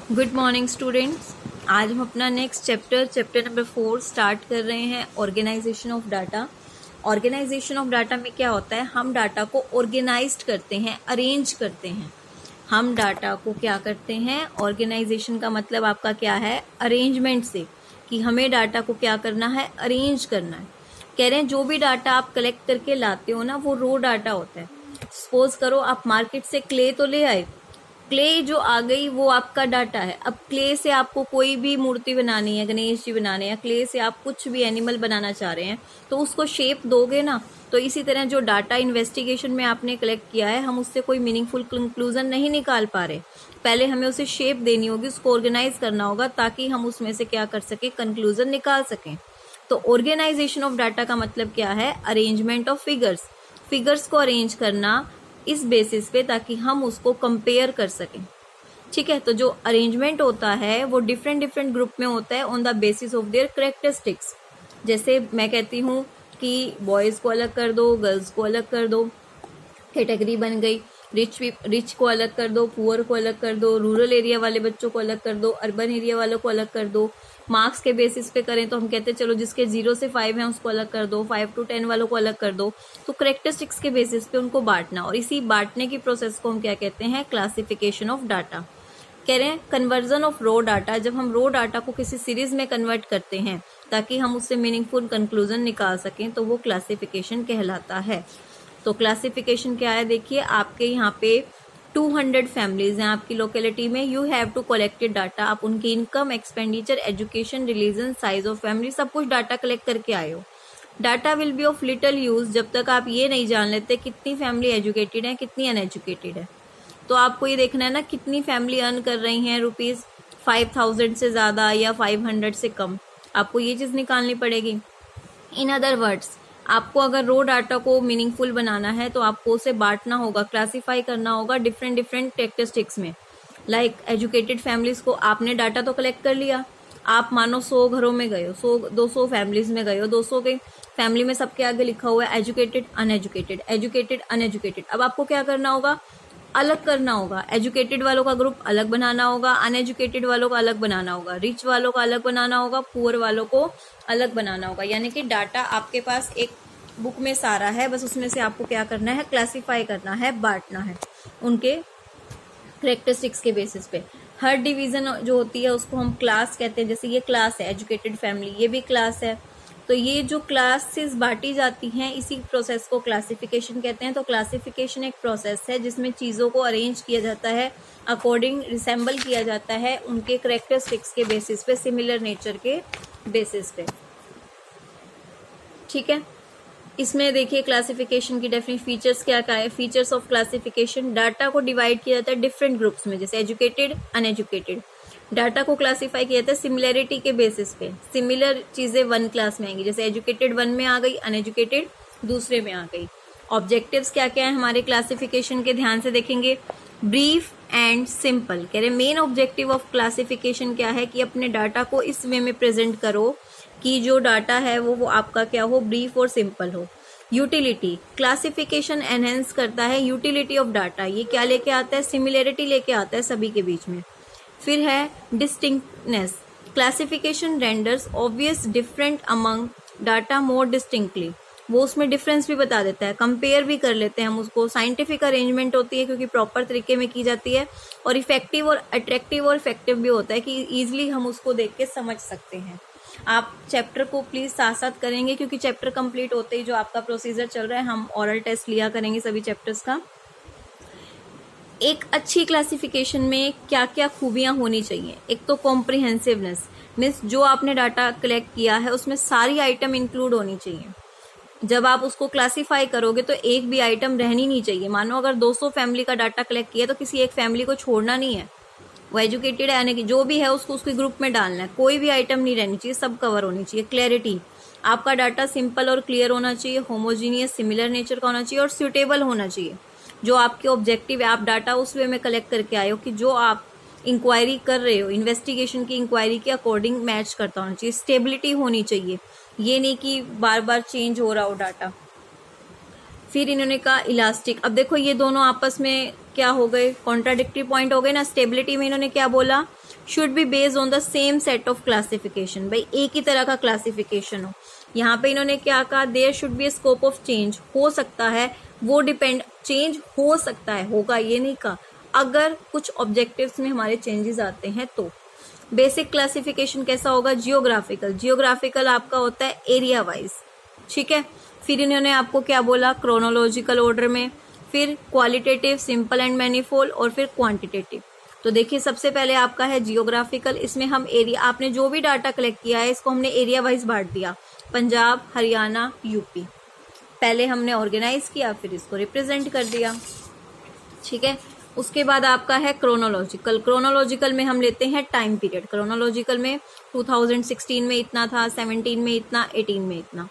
Good morning students. आज हम अपना नेक्स्ट चैप्टर नंबर 4 स्टार्ट कर रहे हैं, organisation of data. Organisation of data में क्या होता है, हम डाटा को ऑर्गेनाइज्ड करते हैं, अरेंज करते हैं। हम डाटा को क्या करते हैं, ऑर्गेनाइजेशन का मतलब आपका क्या है, अरेंजमेंट से, कि हमें डाटा को क्या करना है, अरेंज करना है। कह रहे हैं जो भी डाटा आप कलेक्ट करके लाते हो ना, वो रो डाटा होता है। सपोज करो आप मार्केट से क्ले तो ले आए, क्ले जो आ गई वो आपका डाटा है। अब क्ले से आपको कोई भी मूर्ति बनानी है, गणेश जी बनाने हैं, क्ले से आप कुछ भी एनिमल बनाना चाह रहे हैं तो उसको शेप दोगे ना। तो इसी तरह जो डाटा इन्वेस्टिगेशन में आपने कलेक्ट किया है, हम उससे कोई मीनिंगफुल कंक्लूजन नहीं निकाल पा रहे। पहले हमें उसे शेप देनी होगी, उसको ऑर्गेनाइज करना होगा, ताकि हम उसमें से क्या कर सके, कंक्लूजन निकाल सकें। तो ऑर्गेनाइजेशन ऑफ डाटा का मतलब क्या है, अरेंजमेंट ऑफ फिगर्स। फिगर्स को अरेंज करना इस बेसिस पे, ताकि हम उसको कंपेयर कर सकें। ठीक है, तो जो अरेंजमेंट होता है वो डिफरेंट डिफरेंट ग्रुप में होता है on the basis of their characteristics. जैसे मैं कहती हूँ कि बॉयज को अलग कर दो, गर्ल्स को अलग कर दो, कैटेगरी बन गई। रिच को अलग कर दो, पुअर को अलग कर दो, रूरल एरिया वाले बच्चों को अलग कर दो, अर्बन एरिया वालों को अलग कर दो। मार्क्स के बेसिस पे करें तो हम कहते हैं चलो जिसके 0 से 5 हैं उसको अलग कर दो, 5 to 10 वालों को अलग कर दो। तो करेक्टरिस्टिक्स के बेसिस पे उनको बांटना, और इसी बांटने की प्रोसेस को हम क्या कहते हैं, क्लासिफिकेशन ऑफ डाटा। कह रहे हैं कन्वर्जन ऑफ रो डाटा, जब हम रो डाटा को किसी सीरीज में कन्वर्ट करते हैं ताकि हम उससे मीनिंगफुल कंक्लूजन निकाल सकें, तो वो क्लासिफिकेशन कहलाता है। तो क्लासिफिकेशन क्या है, देखिए आपके यहाँ पे 200 फैमिलीज हैं आपकी लोकेलिटी में। You have to collected data, आप उनकी income, expenditure, education, religion, size of family, सब कुछ डाटा कलेक्ट करके आए हो। Data will be of little use जब तक आप ये नहीं जान लेते कितनी फैमिली एजुकेटेड है, कितनी अनएजुकेटेड है। तो आपको ये देखना है ना, कितनी फैमिली अर्न कर रही हैं ₹5000 से ज़्यादा या 500 से कम, आपको ये चीज़ निकालनी पड़ेगी। इन अदर वर्ड्स, आपको अगर रो डाटा को मीनिंगफुल बनाना है तो आपको उसे बांटना होगा, क्लासीफाई करना होगा डिफरेंट डिफरेंट कैरेक्टरिस्टिक्स में। लाइक एजुकेटेड फैमिलीज को आपने डाटा तो कलेक्ट कर लिया, आप मानो 100 घरों में गए हो, 200 फैमिलीज में गए हो, 200 के फैमिली में सबके आगे लिखा हुआ है एजुकेटेड अनएजुकेटेड, एजुकेटेड अनएजुकेटेड। अब आपको क्या करना होगा, अलग करना होगा। एजुकेटेड वालों का ग्रुप अलग बनाना होगा, अनएजुकेटेड वालों का अलग बनाना होगा, रिच वालों का अलग बनाना होगा, पुअर वालों को अलग बनाना होगा। यानी कि डाटा आपके पास एक बुक में सारा है, बस उसमें से आपको क्या करना है, क्लासिफाई करना है, बांटना है उनके कैरेक्टरिस्टिक्स के बेसिस पे। हर डिवीजन जो होती है उसको हम क्लास कहते हैं। जैसे ये क्लास है एजुकेटेड फैमिली, ये भी क्लास है। तो ये जो क्लासेस बांटी जाती हैं, इसी प्रोसेस को क्लासिफिकेशन कहते हैं। तो क्लासिफिकेशन एक प्रोसेस है जिसमें चीज़ों को अरेंज किया जाता है, अकॉर्डिंग रिसेंबल किया जाता है उनके कैरेक्टरिस्टिक्स के बेसिस पे, सिमिलर नेचर के बेसिस पे। ठीक है, इसमें देखिए क्लासिफिकेशन की डेफिनेट फीचर्स क्या क्या है। फीचर्स ऑफ क्लासिफिकेशन, डाटा को डिवाइड किया जाता है डिफरेंट ग्रुप्स में, जैसे एजुकेटेड अनएजुकेटेड। डाटा को क्लासिफाई किया जाता है सिमिलैरिटी के बेसिस पे, सिमिलर चीजें 1 क्लास में आएंगी, जैसे एजुकेटेड 1 में आ गई, अनएजुकेटेड दूसरे में आ गई। ऑब्जेक्टिव्स क्या क्या है हमारे क्लासिफिकेशन के, ध्यान से देखेंगे। ब्रीफ एंड सिंपल, कह रहे मेन ऑब्जेक्टिव ऑफ क्लासिफिकेशन क्या है, कि अपने डाटा को इस वे में प्रेजेंट करो कि जो डाटा है वो आपका क्या हो, ब्रीफ और सिंपल हो। यूटिलिटी, क्लासिफिकेशन एनहेंस करता है यूटिलिटी ऑफ डाटा। ये क्या लेके आता है, सिमिलैरिटी लेके आता है सभी के बीच में। फिर है distinctness, classification renders obvious different among data more distinctly, वो उसमें डिफरेंस भी बता देता है, कंपेयर भी कर लेते हैं हम उसको। साइंटिफिक अरेंजमेंट होती है क्योंकि प्रॉपर तरीके में की जाती है, और इफेक्टिव और अट्रैक्टिव और इफेक्टिव भी होता है कि ईजिली हम उसको देख के समझ सकते हैं। आप चैप्टर को प्लीज साथ साथ करेंगे, क्योंकि चैप्टर कंप्लीट होते ही जो आपका प्रोसीजर चल रहा है, हम ऑरल टेस्ट लिया करेंगे सभी चैप्टर्स का। एक अच्छी क्लासिफिकेशन में क्या क्या खूबियां होनी चाहिए, एक तो कॉम्प्रिहेंसिवनेस, मीन्स जो आपने डाटा कलेक्ट किया है उसमें सारी आइटम इंक्लूड होनी चाहिए। जब आप उसको क्लासिफाई करोगे तो एक भी आइटम रहनी नहीं चाहिए। मानो अगर 200 फैमिली का डाटा कलेक्ट किया तो किसी एक फैमिली को छोड़ना नहीं है, वो एजुकेटेड है यानी कि जो भी है उसको उसके ग्रुप में डालना है, कोई भी आइटम नहीं रहनी चाहिए, सब कवर होनी चाहिए। क्लैरिटी, आपका डाटा सिंपल और क्लियर होना चाहिए, होमोजीनियस सिमिलर नेचर का होना चाहिए, और सूटेबल होना चाहिए। जो आपके ऑब्जेक्टिव है, आप डाटा उस वे में कलेक्ट करके आए हो कि जो आप इंक्वायरी कर रहे हो, इन्वेस्टिगेशन की इंक्वायरी के अकॉर्डिंग मैच करता होना चाहिए। स्टेबिलिटी होनी चाहिए, ये नहीं कि बार बार चेंज हो रहा हो डाटा। फिर इन्होंने कहा इलास्टिक, अब देखो ये दोनों आपस में क्या हो गए, कॉन्ट्राडिक्टरी पॉइंट हो गए ना। स्टेबिलिटी में इन्होंने क्या बोला, should be based on the same set of classification, भाई एक ही तरह का क्लासिफिकेशन हो। यहाँ पे इन्होंने क्या कहा, there should be scope of change, हो सकता है, वो डिपेंड, चेंज हो सकता है, होगा ये नहीं कहा, अगर कुछ ऑब्जेक्टिव्स में हमारे चेंजेस आते हैं तो। बेसिक क्लासिफिकेशन कैसा होगा, जियोग्राफिकल, जियोग्राफिकल आपका होता है एरिया वाइज, ठीक है। फिर इन्होंने आपको क्या बोला, क्रोनोलॉजिकल ऑर्डर में, फिर क्वालिटेटिव, सिंपल एंड मैनीफोल्ड, और फिर क्वांटिटेटिव। तो देखिए सबसे पहले आपका है जियोग्राफिकल, इसमें हम एरिया, आपने जो भी डाटा कलेक्ट किया है इसको हमने एरिया वाइज बांट दिया, पंजाब, हरियाणा, यूपी। पहले हमने ऑर्गेनाइज किया, फिर इसको रिप्रेजेंट कर दिया, ठीक है। उसके बाद आपका है क्रोनोलॉजिकल, क्रोनोलॉजिकल में हम लेते हैं टाइम पीरियड, क्रोनोलॉजिकल में 2016 में इतना था, 17 में इतना, 18 में इतना।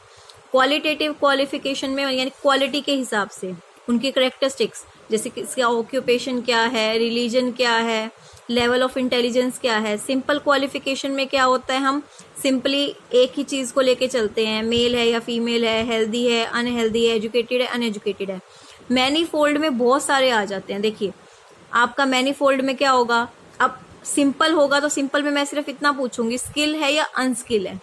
क्वालिटेटिव क्वालिफिकेशन में यानी क्वालिटी के हिसाब से उनकी करेक्टरिस्टिक्स, जैसे कि इसका ऑक्यूपेशन क्या है, रिलीजन क्या है, लेवल ऑफ इंटेलिजेंस क्या है। सिंपल क्वालिफिकेशन में क्या होता है, हम सिंपली एक ही चीज को लेके चलते हैं, मेल है या फीमेल है, हेल्दी है, अनहेल्दी है, एजुकेटेड है, अनएजुकेटेड है। मैनीफोल्ड में बहुत सारे आ जाते हैं। देखिए आपका मैनीफोल्ड में क्या होगा, अब सिंपल होगा तो सिंपल में मैं सिर्फ इतना पूछूंगी स्किल है या अनस्किल है,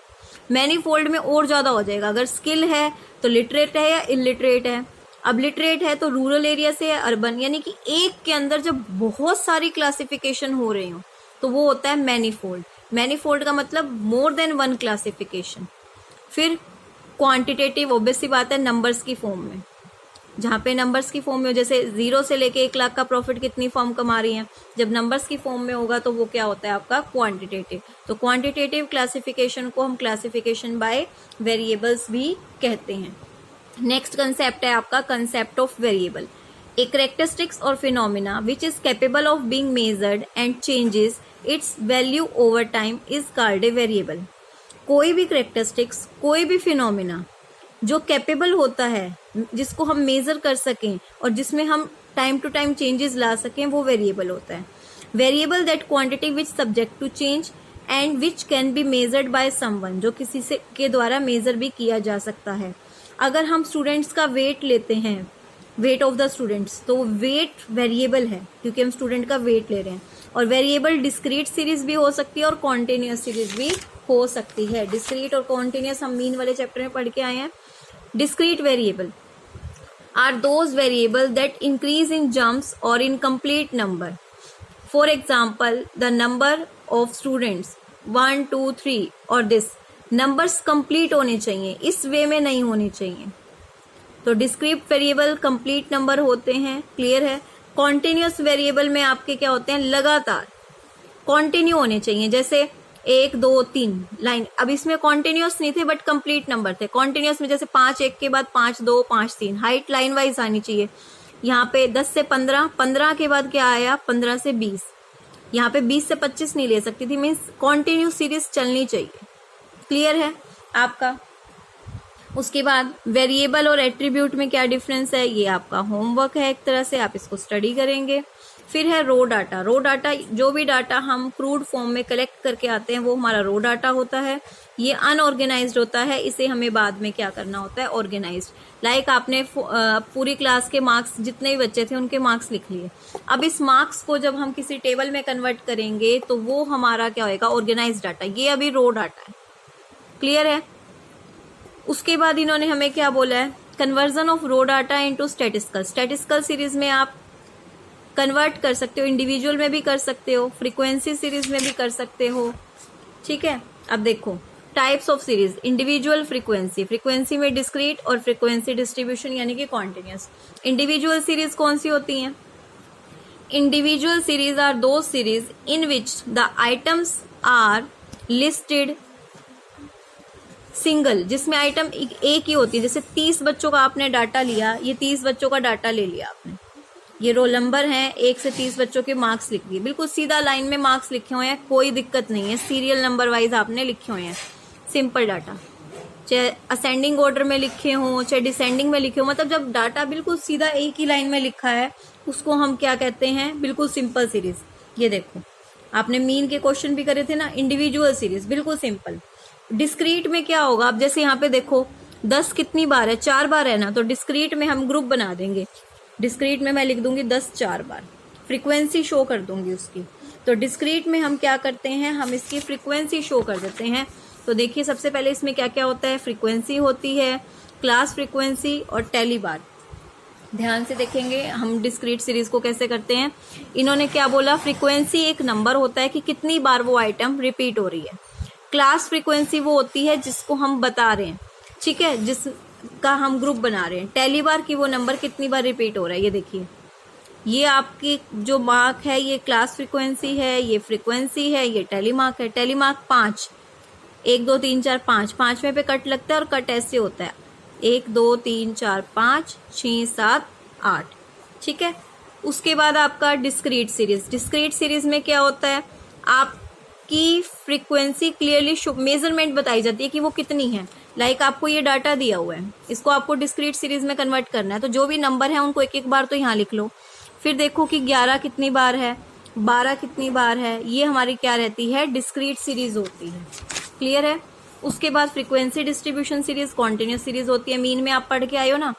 मैनीफोल्ड में और ज्यादा हो जाएगा, अगर स्किल है तो लिटरेट है या इलिटरेट है, अब लिटरेट है तो रूरल एरिया से है, अर्बन, यानी कि एक के अंदर जब बहुत सारी क्लासिफिकेशन हो रही हो तो वो होता है मैनीफोल्ड। मैनीफोल्ड का मतलब मोर देन वन क्लासिफिकेशन। फिर क्वांटिटेटिव, ऑब्वियस सी बात है, नंबर्स की फॉर्म में, जहाँ पे नंबर्स की फॉर्म में हो, जैसे 0 से लेके 1 लाख का प्रॉफिट कितनी फॉर्म कमा रही है, जब नंबर्स की फॉर्म में होगा तो वो क्या होता है आपका क्वांटिटेटिव। तो क्वांटिटेटिव क्लासिफिकेशन को हम क्लासिफिकेशन बाय वेरिएबल्स भी कहते हैं। नेक्स्ट कंसेप्ट है आपका concept of variable, a characteristics और phenomena which is capable of being measured and changes its value over time is called a variable. कोई भी कैरेक्टरिस्टिक्स, कोई भी फिनोमिना जो कैपेबल होता है, जिसको हम मेजर कर सकें और जिसमें हम टाइम टू टाइम चेंजेस ला सकें, वो वेरिएबल होता है। Variable that quantity which subject to change and which can be measured by someone, जो किसी से के द्वारा मेजर भी किया जा सकता है। अगर हम स्टूडेंट्स का वेट लेते हैं, वेट ऑफ द स्टूडेंट्स, तो वेट वेरिएबल है क्योंकि हम स्टूडेंट का वेट ले रहे हैं। और वेरिएबल डिस्क्रीट सीरीज भी हो सकती है और कॉन्टिन्यूअस सीरीज भी हो सकती है। डिस्क्रीट और कॉन्टिन्यूअस हम मीन वाले चैप्टर में पढ़ के आए हैं। Discrete variable are those variable that increase in jumps or in complete number. For example, the number of students 1, 2, 3 और this numbers complete होने चाहिए, इस वे में नहीं होने चाहिए। तो discrete variable complete number होते हैं, क्लियर है। Continuous variable में आपके क्या होते हैं, लगातार कंटिन्यू होने चाहिए, जैसे 1, 2, 3 लाइन। अब इसमें कॉन्टिन्यूअस नहीं थे बट कंप्लीट नंबर थे। कॉन्टिन्यूअस में जैसे 5 1 के बाद 5 2 5 3, हाइट लाइन वाइज आनी चाहिए। यहाँ पे 10 से 15, 15 के बाद क्या आया, 15 से 20, यहाँ पे 20 से 25 नहीं ले सकती थी, मीन्स कॉन्टिन्यू सीरीज चलनी चाहिए। क्लियर है आपका। उसके बाद वेरिएबल और एट्रीब्यूट में क्या डिफरेंस है, ये आपका होमवर्क है एक तरह से, आप इसको स्टडी करेंगे। फिर है रो डाटा। रो डाटा, जो भी डाटा हम क्रूड फॉर्म में कलेक्ट करके आते हैं वो हमारा रो डाटा होता है। ये अनऑर्गेनाइज्ड होता है, इसे हमें बाद में क्या करना होता है, ऑर्गेनाइज्ड। लाइक आपने पूरी क्लास के मार्क्स, जितने भी बच्चे थे उनके मार्क्स लिख लिए। अब इस मार्क्स को जब हम किसी टेबल में कन्वर्ट करेंगे तो वो हमारा क्या होएगा, ऑर्गेनाइज्ड डाटा। ये अभी रो डाटा है, क्लियर है। उसके बाद इन्होंने हमें क्या बोला है, conversion of raw data into statistical. Statistical series में आप कन्वर्ट कर सकते हो, इंडिविजुअल में भी कर सकते हो, फ्रीक्वेंसी सीरीज में भी कर सकते हो, ठीक है। अब देखो types of series, individual frequency, frequency में डिस्क्रीट और फ्रीक्वेंसी डिस्ट्रीब्यूशन यानी कि कॉन्टिन्यूअस। इंडिविजुअल सीरीज कौन सी होती हैं, individual series are those series in which the items are listed single, जिसमें आइटम एक ही होती है। जैसे 30 बच्चों का आपने डाटा लिया, ये 30 बच्चों का डाटा ले लिया आपने, ये रोल नंबर है, 1 से 30 बच्चों के मार्क्स लिख दिए, बिल्कुल सीधा लाइन में मार्क्स लिखे हुए हैं, कोई दिक्कत नहीं है, सीरियल नंबर वाइज आपने लिखे हुए हैं। सिंपल डाटा, चाहे असेंडिंग ऑर्डर में लिखे हों चाहे डिसेंडिंग में लिखे हो, मतलब जब डाटा बिल्कुल सीधा एक ही लाइन में लिखा है उसको हम क्या कहते हैं, बिल्कुल सिंपल सीरीज। ये देखो आपने मीन के क्वेश्चन भी करे थे ना, इंडिविजुअल सीरीज बिल्कुल सिंपल। डिस्क्रीट में क्या होगा, अब जैसे यहाँ पे देखो 10 कितनी बार है, 4 बार है ना, तो डिस्क्रीट में हम ग्रुप बना देंगे। डिस्क्रीट में मैं लिख दूंगी 10 4 बार, फ्रीक्वेंसी शो कर दूंगी उसकी। तो डिस्क्रीट में हम क्या करते हैं, हम इसकी फ्रीक्वेंसी शो कर देते हैं। तो देखिए सबसे पहले इसमें क्या क्या होता है, फ्रीक्वेंसी होती है, क्लास फ्रीक्वेंसी और टेली बार। ध्यान से देखेंगे हम डिस्क्रीट सीरीज को कैसे करते हैं। इन्होंने क्या बोला, फ्रीक्वेंसी एक नंबर होता है कि कितनी बार वो आइटम रिपीट हो रही है। क्लास फ्रीक्वेंसी वो होती है जिसको हम बता रहे हैं, ठीक है, जिसका हम ग्रुप बना रहे हैं। टेली बार की वो नंबर कितनी बार रिपीट हो रहा है। ये देखिए, ये आपकी जो मार्क है ये क्लास फ्रीक्वेंसी है, ये फ्रीक्वेंसी है, ये टेली मार्क है। टेली मार्क 5, 1 2 3 4 5, 5वें पे कट लगता है और कट ऐसे होता है 1 2 3 4 5 6 7 8, ठीक है। उसके बाद आपका डिस्क्रीट सीरीज। डिस्क्रीट सीरीज में क्या होता है, आपकी फ्रीक्वेंसी क्लियरली मेजरमेंट बताई जाती है कि वो कितनी है। लाइक आपको ये डाटा दिया हुआ है, इसको आपको डिस्क्रीट सीरीज में कन्वर्ट करना है, तो जो भी नंबर है उनको एक एक बार तो यहाँ लिख लो। फिर देखो कि 11 कितनी बार है, 12 कितनी बार है, ये हमारी क्या रहती है, डिस्क्रीट सीरीज होती है। क्लियर है। उसके बाद frequency distribution series continuous series होती है। मीन में आप पढ़ के आए हो ना,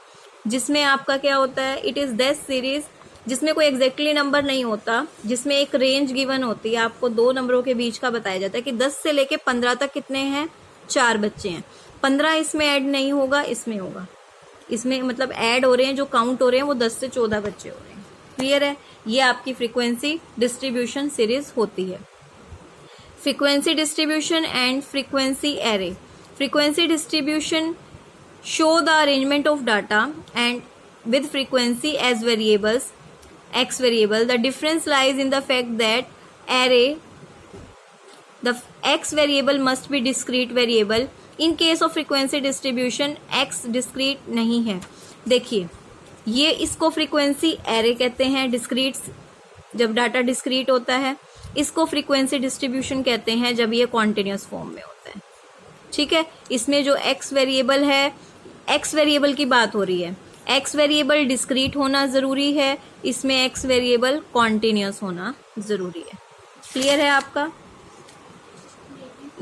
जिसमें आपका क्या होता है, इट इज दैट सीरीज जिसमें कोई एग्जैक्टली नंबर नहीं होता, जिसमें एक रेंज गिवन होती है, आपको 2 नंबरों के बीच का बताया जाता है कि 10 से लेके 15 तक कितने हैं, 4 बच्चे हैं। 15 इसमें ऐड नहीं होगा, इसमें होगा, इसमें मतलब ऐड हो रहे हैं, जो काउंट हो रहे हैं वो 10 से 14 बच्चे हो रहे हैं। क्लियर है। ये आपकी फ्रीक्वेंसी डिस्ट्रीब्यूशन सीरीज होती है। Frequency distribution and frequency array. Frequency distribution show the arrangement of data and with frequency as variables, x variable. The difference lies in the fact that array, the x variable must be discrete variable. In case of frequency distribution, x discrete नहीं है। देखिए, ये इसको frequency array कहते हैं, discrete जब data discrete होता है। इसको फ्रीक्वेंसी डिस्ट्रीब्यूशन कहते हैं जब ये कॉन्टिन्यूस फॉर्म में होता है, ठीक है। इसमें जो x वेरिएबल है, x वेरिएबल की बात हो रही है, x वेरिएबल डिस्क्रीट होना जरूरी है, इसमें x वेरिएबल कॉन्टिन्यूस होना जरूरी है। क्लियर है आपका।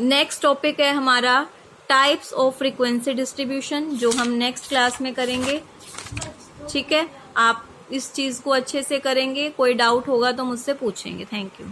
नेक्स्ट टॉपिक है हमारा टाइप्स ऑफ फ्रीक्वेंसी डिस्ट्रीब्यूशन, जो हम नेक्स्ट क्लास में करेंगे, ठीक है। आप इस चीज को अच्छे से करेंगे, कोई डाउट होगा तो मुझसे पूछेंगे। Thank you.